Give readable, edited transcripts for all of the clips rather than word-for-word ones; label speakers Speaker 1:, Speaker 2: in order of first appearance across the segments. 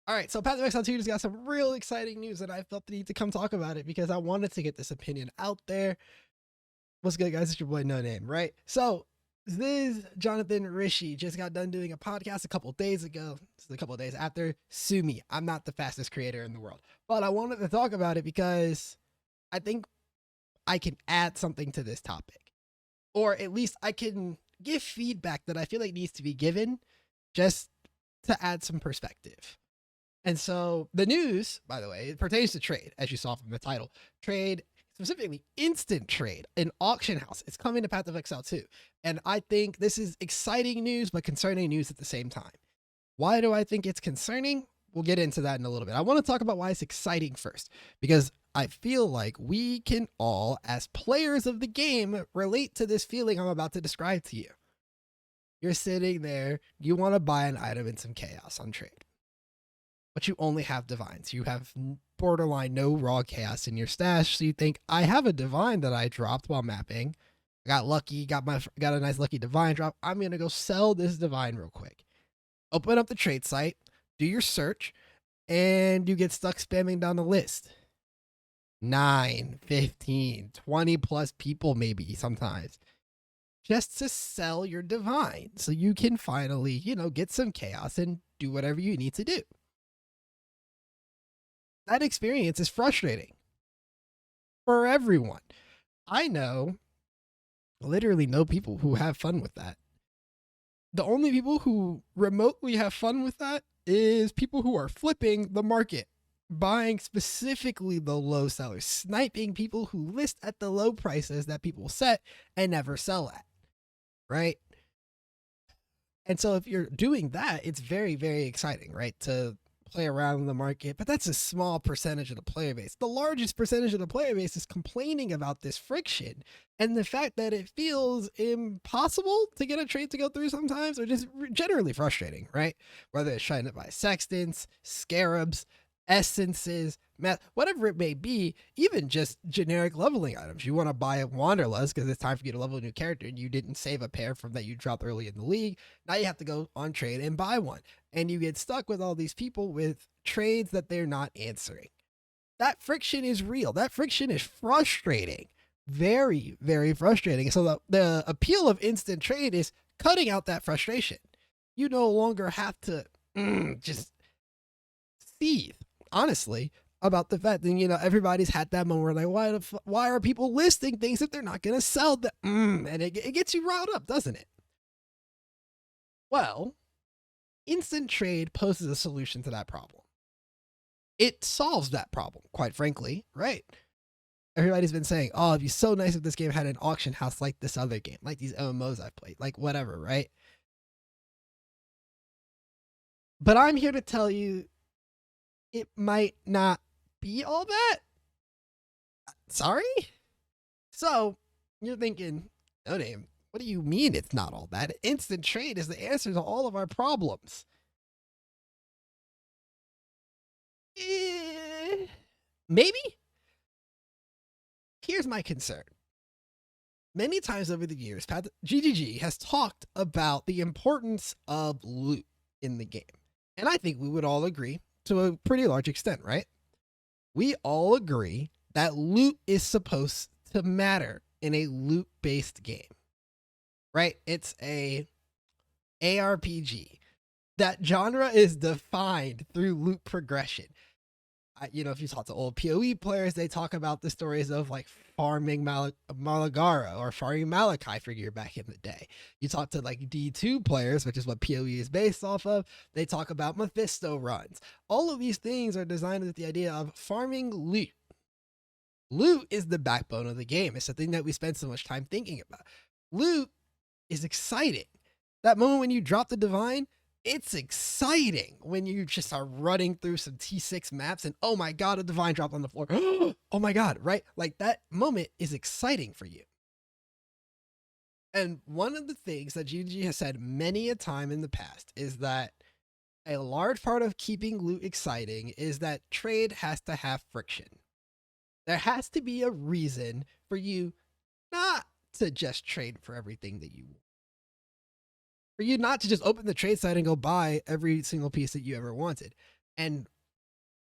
Speaker 1: All right, so Path of Exile 2 just got some real exciting news, and I felt the need to come talk about it because I wanted to get this opinion out there. What's good, guys? It's your boy No Name, right? So this Jonathan Rishi just got done doing a podcast a couple days ago. This is a couple days after. Sue me. I'm not the fastest creator in the world, but I wanted to talk about it because I think I can add something to this topic, or at least I can give feedback that I feel like needs to be given just to add some perspective. And so the news, by the way, it pertains to trade, as you saw from the title. Trade, specifically instant trade, an auction house. It's coming to Path of Exile 2. And I think this is exciting news, but concerning news at the same time. Why do I think it's concerning? We'll get into that in a little bit. I want to talk about why it's exciting first, because I feel like we can all, as players of the game, relate to this feeling I'm about to describe to you. You're sitting there, you want to buy an item in some chaos on trade, but you only have divines. You have borderline no raw chaos in your stash. So you think, I have a divine that I dropped while mapping. I got lucky, got a nice lucky divine drop. I'm going to go sell this divine real quick. Open up the trade site, do your search, and you get stuck spamming down the list. 9, 15, 20 plus people maybe sometimes, just to sell your divine so you can finally, get some chaos and do whatever you need to do. That experience is frustrating for everyone. I literally know people who have fun with that. The only people who remotely have fun with that is people who are flipping the market, buying specifically the low sellers, sniping people who list at the low prices that people set and never sell at, right? And so if you're doing that, it's very, very exciting, right? To play around in the market, but that's a small percentage of the player base. The largest percentage of the player base is complaining about this friction and the fact that it feels impossible to get a trade to go through sometimes, or just generally frustrating, right? Whether it's trying to buy sextants, scarabs, essences, whatever it may be, even just generic leveling items. You want to buy a Wanderlust because it's time for you to level a new character and you didn't save a pair from that you dropped early in the league. Now you have to go on trade and buy one. And you get stuck with all these people with trades that they're not answering. That friction is real. That friction is frustrating. Very, very frustrating. So the appeal of instant trade is cutting out that frustration. You no longer have to just seethe, honestly, about the fact that, everybody's had that moment where like, why are people listing things if they're not going to sell them? And it gets you riled up, doesn't it? Well, instant trade poses a solution to that problem. It solves that problem, quite frankly, right? Everybody's been saying, oh, it'd be so nice if this game had an auction house like this other game, like these MMOs I've played, like whatever, right? But I'm here to tell you, it might not be all that. Sorry? So, you're thinking, No Name, what do you mean it's not all that? Instant trade is the answer to all of our problems. Maybe? Here's my concern. Many times over the years, GGG has talked about the importance of loot in the game. And I think we would all agree to a pretty large extent, right? We all agree that loot is supposed to matter in a loot-based game, right? It's a ARPG. That genre is defined through loot progression. If you talk to old PoE players, they talk about the stories of like farming Malagara or farming Malachi for gear back in the day. You talk to like D2 players, which is what PoE is based off of, they talk about Mephisto runs. All of these things are designed with the idea of farming loot. Loot is the backbone of the game. It's the thing that we spend so much time thinking about. Loot is exciting. That moment when you drop the divine, it's exciting when you just are running through some T6 maps and, oh my God, a divine dropped on the floor. Oh my God, right? Like that moment is exciting for you. And one of the things that GG has said many a time in the past is that a large part of keeping loot exciting is that trade has to have friction. There has to be a reason for you not to just trade for everything that you want. For you not to just open the trade site and go buy every single piece that you ever wanted. And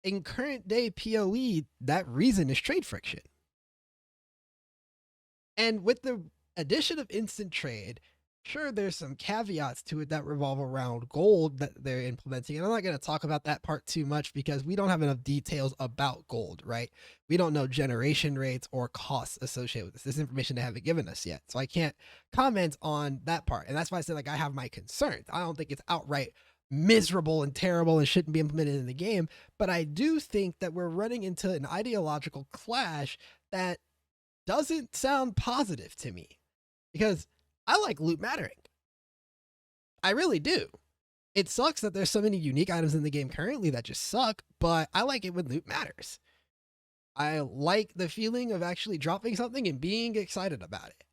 Speaker 1: in current day PoE, that reason is trade friction. And with the addition of instant trade, sure, there's some caveats to it that revolve around gold that they're implementing. And I'm not going to talk about that part too much because we don't have enough details about gold, right? We don't know generation rates or costs associated with this. This information they haven't given us yet. So I can't comment on that part. And that's why I said, like, I have my concerns. I don't think it's outright miserable and terrible and shouldn't be implemented in the game. But I do think that we're running into an ideological clash that doesn't sound positive to me, because I like loot mattering. I really do. It sucks that there's so many unique items in the game currently that just suck, but I like it when loot matters. I like the feeling of actually dropping something and being excited about it.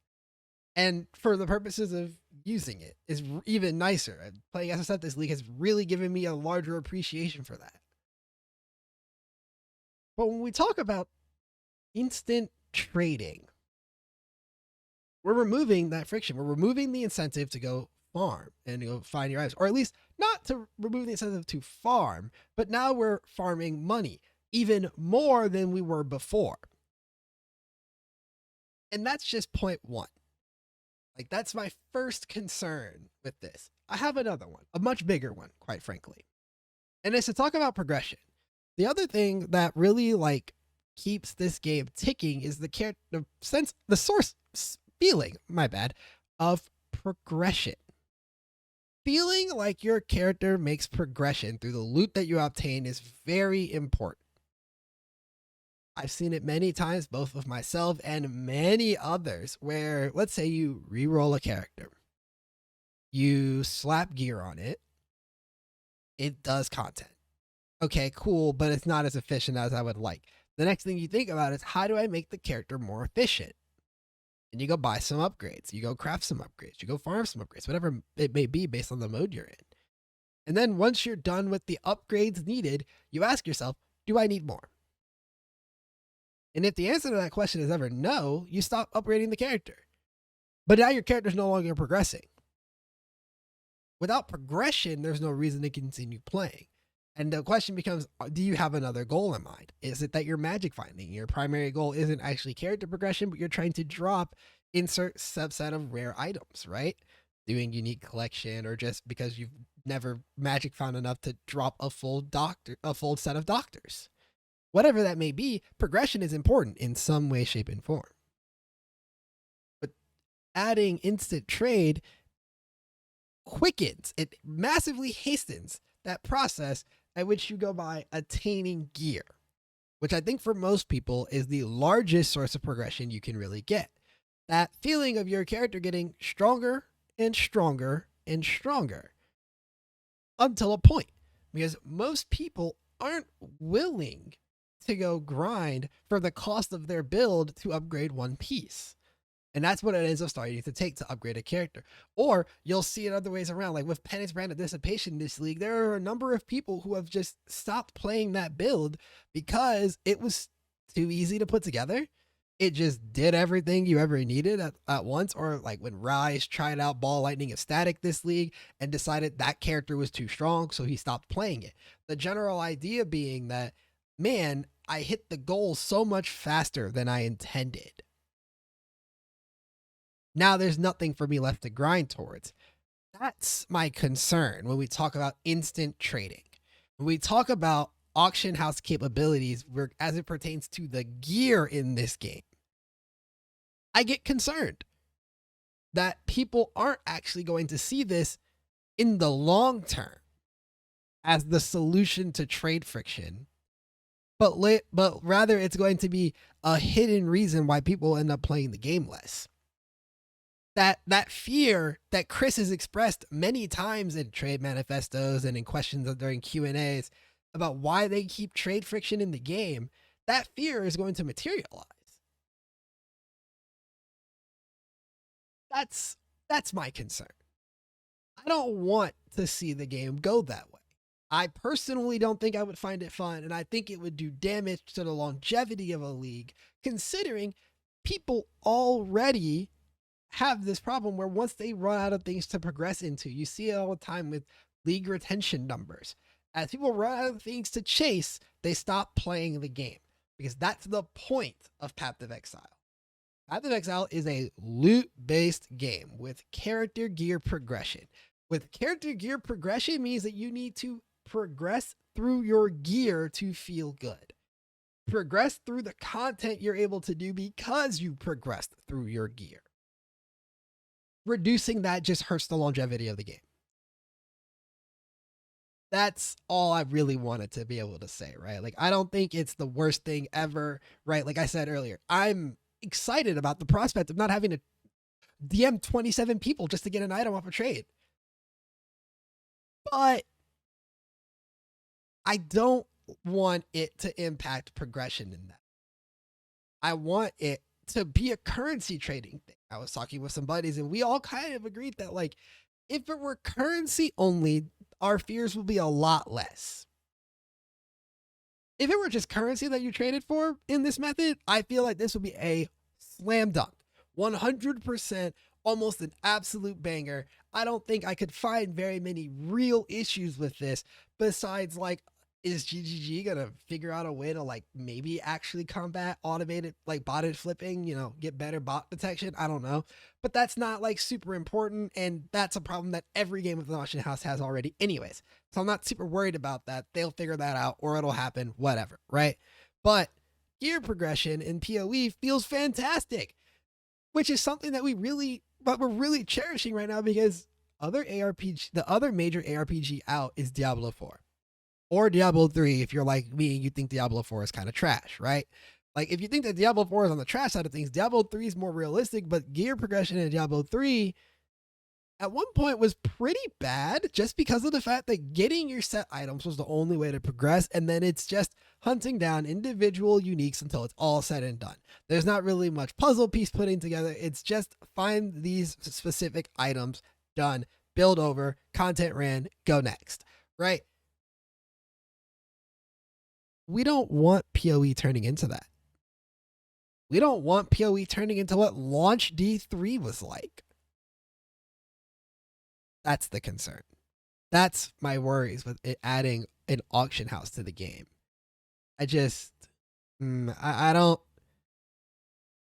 Speaker 1: And for the purposes of using it is even nicer. Playing SSF this league has really given me a larger appreciation for that. But when we talk about instant trading, we're removing that friction. We're removing the incentive to go farm and go find your items, or at least not to remove the incentive to farm, but now we're farming money even more than we were before. And that's just point one. Like, that's my first concern with this. I have another one, a much bigger one, quite frankly. And it's to talk about progression. The other thing that really like keeps this game ticking is the source feeling, my bad, of progression. Feeling like your character makes progression through the loot that you obtain is very important. I've seen it many times, both with myself and many others, where let's say you reroll a character, you slap gear on it, it does content. Okay, cool, but it's not as efficient as I would like. The next thing you think about is, how do I make the character more efficient? And you go buy some upgrades, you go craft some upgrades, you go farm some upgrades, whatever it may be based on the mode you're in. And then once you're done with the upgrades needed, you ask yourself, do I need more? And if the answer to that question is ever no, you stop upgrading the character. But now your character's no longer progressing. Without progression, there's no reason to continue playing. And the question becomes, do you have another goal in mind? Is it that you're magic finding? Your primary goal isn't actually character progression, but you're trying to drop insert subset of rare items, right? Doing unique collection, or just because you've never magic found enough to drop a full set of doctors. Whatever that may be, progression is important in some way, shape, and form. But adding instant trade quickens, it massively hastens that process at which you go by attaining gear, which I think for most people is the largest source of progression you can really get. That feeling of your character getting stronger and stronger and stronger until a point, because most people aren't willing to go grind for the cost of their build to upgrade one piece. And that's what it ends up starting to take to upgrade a character. Or you'll see it other ways around. Like with Penance Brand of Dissipation in this league, there are a number of people who have just stopped playing that build because it was too easy to put together. It just did everything you ever needed at once. Or like when Rise tried out Ball Lightning of Static this league and decided that character was too strong, so he stopped playing it. The general idea being that, man, I hit the goal so much faster than I intended. Now there's nothing for me left to grind towards. That's my concern when we talk about instant trading. When we talk about auction house capabilities as it pertains to the gear in this game, I get concerned that people aren't actually going to see this in the long term as the solution to trade friction, but rather it's going to be a hidden reason why people end up playing the game less. That fear that Chris has expressed many times in trade manifestos and in questions during Q&As about why they keep trade friction in the game, that fear is going to materialize. That's my concern. I don't want to see the game go that way. I personally don't think I would find it fun, and I think it would do damage to the longevity of a league, considering people already have this problem where once they run out of things to progress into, you see it all the time with league retention numbers. As people run out of things to chase, they stop playing the game because that's the point of Path of Exile. Path of Exile is a loot-based game with character gear progression. With character gear progression means that you need to progress through your gear to feel good. Progress through the content you're able to do because you progressed through your gear. Reducing that just hurts the longevity of the game. That's all I really wanted to be able to say, right? Like, I don't think it's the worst thing ever, right? Like I said earlier, I'm excited about the prospect of not having to DM 27 people just to get an item off a trade. But I don't want it to impact progression in that. I want it to be a currency trading thing. I was talking with some buddies and we all kind of agreed that, like, if it were currency only, our fears will be a lot less. If it were just currency that you traded for in this method, I feel like this would be a slam dunk. 100%, almost an absolute banger. I don't think I could find very many real issues with this besides, like, is GGG gonna figure out a way to, like, maybe actually combat automated, like, botted flipping, you know, get better bot detection? I don't know. But that's not, like, super important, and that's a problem that every game with an auction house has already anyways. So I'm not super worried about that. They'll figure that out, or it'll happen, whatever, right? But gear progression in PoE feels fantastic, which is something that we're really cherishing right now, because the other major ARPG out is Diablo 4. Or Diablo 3, if you're like me, you think Diablo 4 is kind of trash, right? Like, if you think that Diablo 4 is on the trash side of things, Diablo 3 is more realistic, but gear progression in Diablo 3 at one point was pretty bad just because of the fact that getting your set items was the only way to progress, and then it's just hunting down individual uniques until it's all said and done. There's not really much puzzle piece putting together. It's just find these specific items, done, build over, content ran, go next, right? We don't want PoE turning into that. We don't want PoE turning into what launch D3 was like. That's the concern. That's my worries with it adding an auction house to the game. I just, I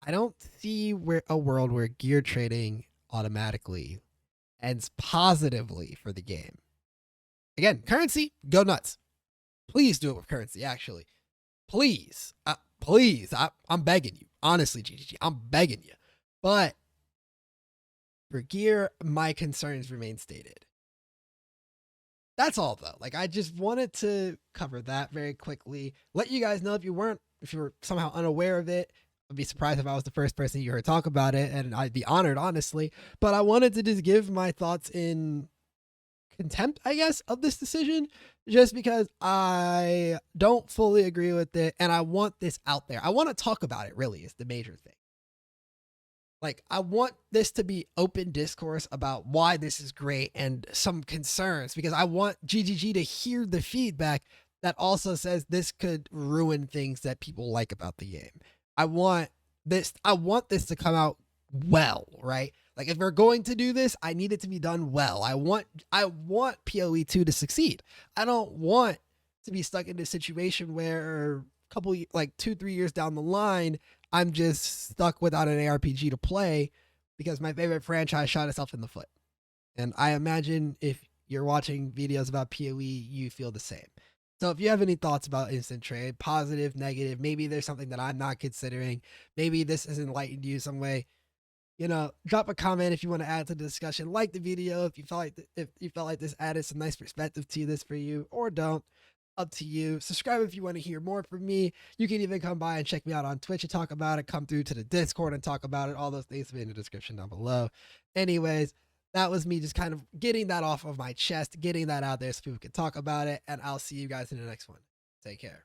Speaker 1: don't see a world where gear trading automatically ends positively for the game. Again, currency, go nuts. Please do it with currency, actually. Please. Please. I'm begging you. Honestly, GGG, I'm begging you. But for gear, my concerns remain stated. That's all, though. Like, I just wanted to cover that very quickly. Let you guys know if you were somehow unaware of it. I'd be surprised if I was the first person you heard talk about it, and I'd be honored, honestly. But I wanted to just give my thoughts in contempt, I guess, of this decision, just because I don't fully agree with it, and I want this out there. I want to talk about it, really, is the major thing. Like, I want this to be open discourse about why this is great and some concerns, because I want GGG to hear the feedback that also says this could ruin things that people like about the game. I want this to come out well, right? Like, if we're going to do this, I need it to be done well. I want PoE 2 to succeed. I don't want to be stuck in a situation where couple, like 2-3 years down the line, I'm just stuck without an ARPG to play because my favorite franchise shot itself in the foot. And I imagine if you're watching videos about PoE, you feel the same. So if you have any thoughts about instant trade, positive, negative, maybe there's something that I'm not considering, maybe this has enlightened you some way, you know, drop a comment if you want to add to the discussion. Like the video if you felt like this added some nice perspective to this for you, or don't. Up to you. Subscribe if you want to hear more from me. You can even come by and check me out on Twitch and talk about it. Come through to the Discord and talk about it. All those things will be in the description down below. Anyways, that was me just kind of getting that off of my chest, getting that out there so people can talk about it. And I'll see you guys in the next one. Take care.